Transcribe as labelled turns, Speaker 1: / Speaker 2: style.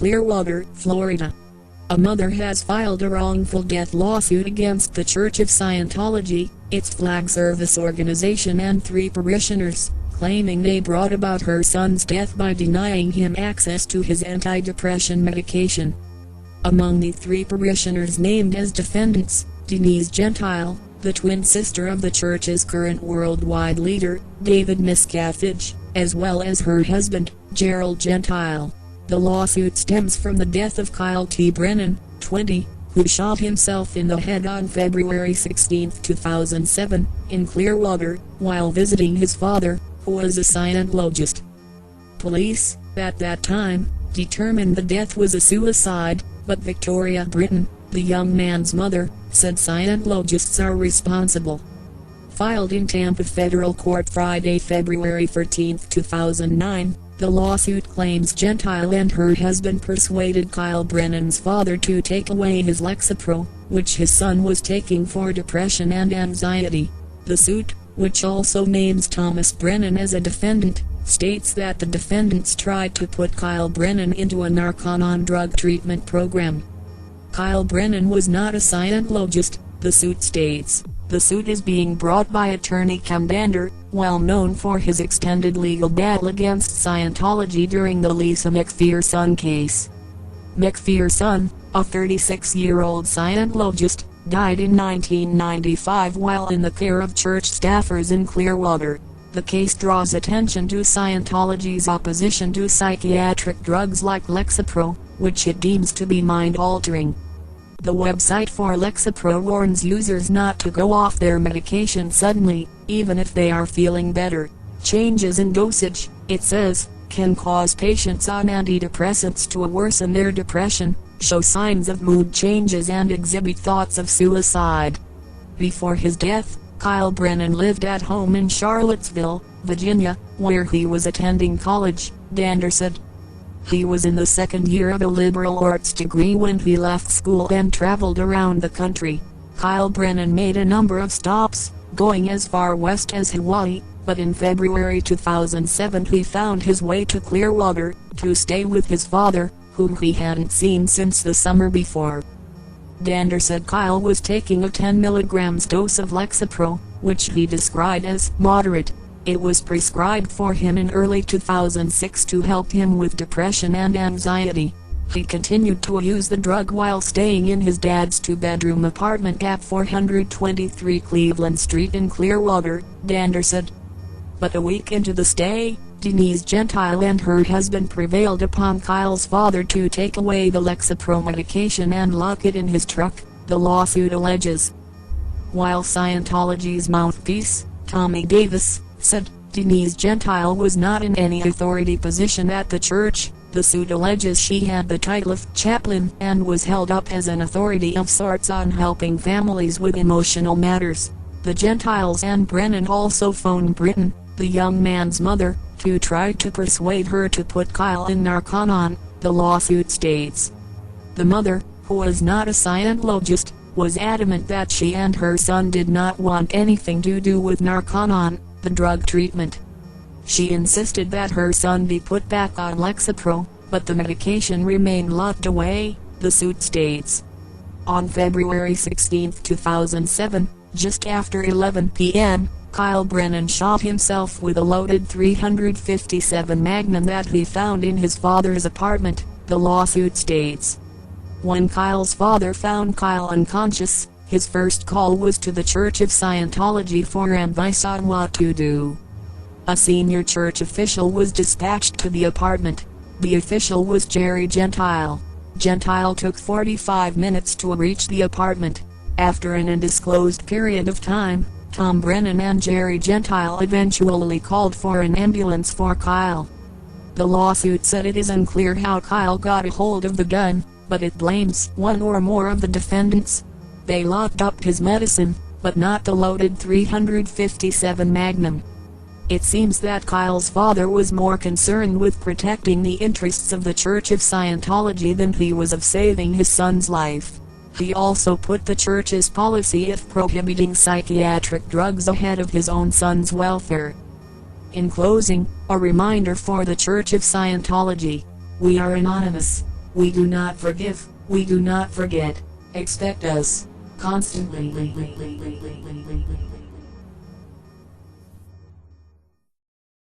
Speaker 1: Clearwater, Florida. A mother has filed a wrongful death lawsuit against the Church of Scientology, its flag service organization, and 3 parishioners, claiming they brought about her son's death by denying him access to his antidepressant medication. Among the 3 parishioners named as defendants, Denise Gentile, the twin sister of the church's current worldwide leader, David Miscavige, as well as her husband, Gerald Gentile. The lawsuit stems from the death of Kyle T. Brennan, 20, who shot himself in the head on February 16, 2007, in Clearwater, while visiting his father, who was a Scientologist. Police, at that time, determined the death was a suicide, but Victoria Britton, the young man's mother, said Scientologists are responsible. Filed in Tampa Federal Court Friday, February 14, 2009, the lawsuit claims Gentile and her husband persuaded Kyle Brennan's father to take away his Lexapro, which his son was taking for depression and anxiety. The suit, which also names Thomas Brennan as a defendant, states that the defendants tried to put Kyle Brennan into a Narconon drug treatment program. Kyle Brennan was not a Scientologist, the suit states. The suit is being brought by attorney Cam Dander, well known for his extended legal battle against Scientology during the Lisa McPherson case. McPherson, a 36-year-old Scientologist, died in 1995 while in the care of church staffers in Clearwater. The case draws attention to Scientology's opposition to psychiatric drugs like Lexapro, which it deems to be mind-altering. The website for Lexapro warns users not to go off their medication suddenly, even if they are feeling better. Changes in dosage, it says, can cause patients on antidepressants to worsen their depression, show signs of mood changes, and exhibit thoughts of suicide. Before his death, Kyle Brennan lived at home in Charlottesville, Virginia, where he was attending college, Dander said. He was in the second year of a liberal arts degree when he left school and traveled around the country. Kyle Brennan made a number of stops, going as far west as Hawaii, but in February 2007 he found his way to Clearwater, to stay with his father, whom he hadn't seen since the summer before. Dander said Kyle was taking a 10 mg dose of Lexapro, which he described as moderate. It was prescribed for him in early 2006 to help him with depression and anxiety. He continued to use the drug while staying in his dad's 2-bedroom apartment at 423 Cleveland Street in Clearwater, Dander said. But a week into the stay, Denise Gentile and her husband prevailed upon Kyle's father to take away the Lexapro medication and lock it in his truck, the lawsuit alleges. While Scientology's mouthpiece, Tommy Davis, said Denise Gentile was not in any authority position at the church, the suit alleges she had the title of chaplain and was held up as an authority of sorts on helping families with emotional matters. The Gentiles and Brennan also phoned Britton, the young man's mother, to try to persuade her to put Kyle in Narconon, the lawsuit states. The mother, who was not a Scientologist, was adamant that she and her son did not want anything to do with Narconon, the drug treatment. She insisted that her son be put back on Lexapro, but the medication remained locked away, the suit states. On February 16, 2007, just after 11 p.m., Kyle Brennan shot himself with a loaded .357 Magnum that he found in his father's apartment, the lawsuit states. When Kyle's father found Kyle unconscious, his first call was to the Church of Scientology for advice on what to do. A senior church official was dispatched to the apartment. The official was Jerry Gentile. Gentile took 45 minutes to reach the apartment. After an undisclosed period of time, Tom Brennan and Jerry Gentile eventually called for an ambulance for Kyle. The lawsuit said it is unclear how Kyle got a hold of the gun, but it blames one or more of the defendants. They locked up his medicine, but not the loaded .357 Magnum. It seems that Kyle's father was more concerned with protecting the interests of the Church of Scientology than he was of saving his son's life. He also put the church's policy of prohibiting psychiatric drugs ahead of his own son's welfare. In closing, a reminder for the Church of Scientology. We are anonymous. We do not forgive, we do not forget. Expect us constantly.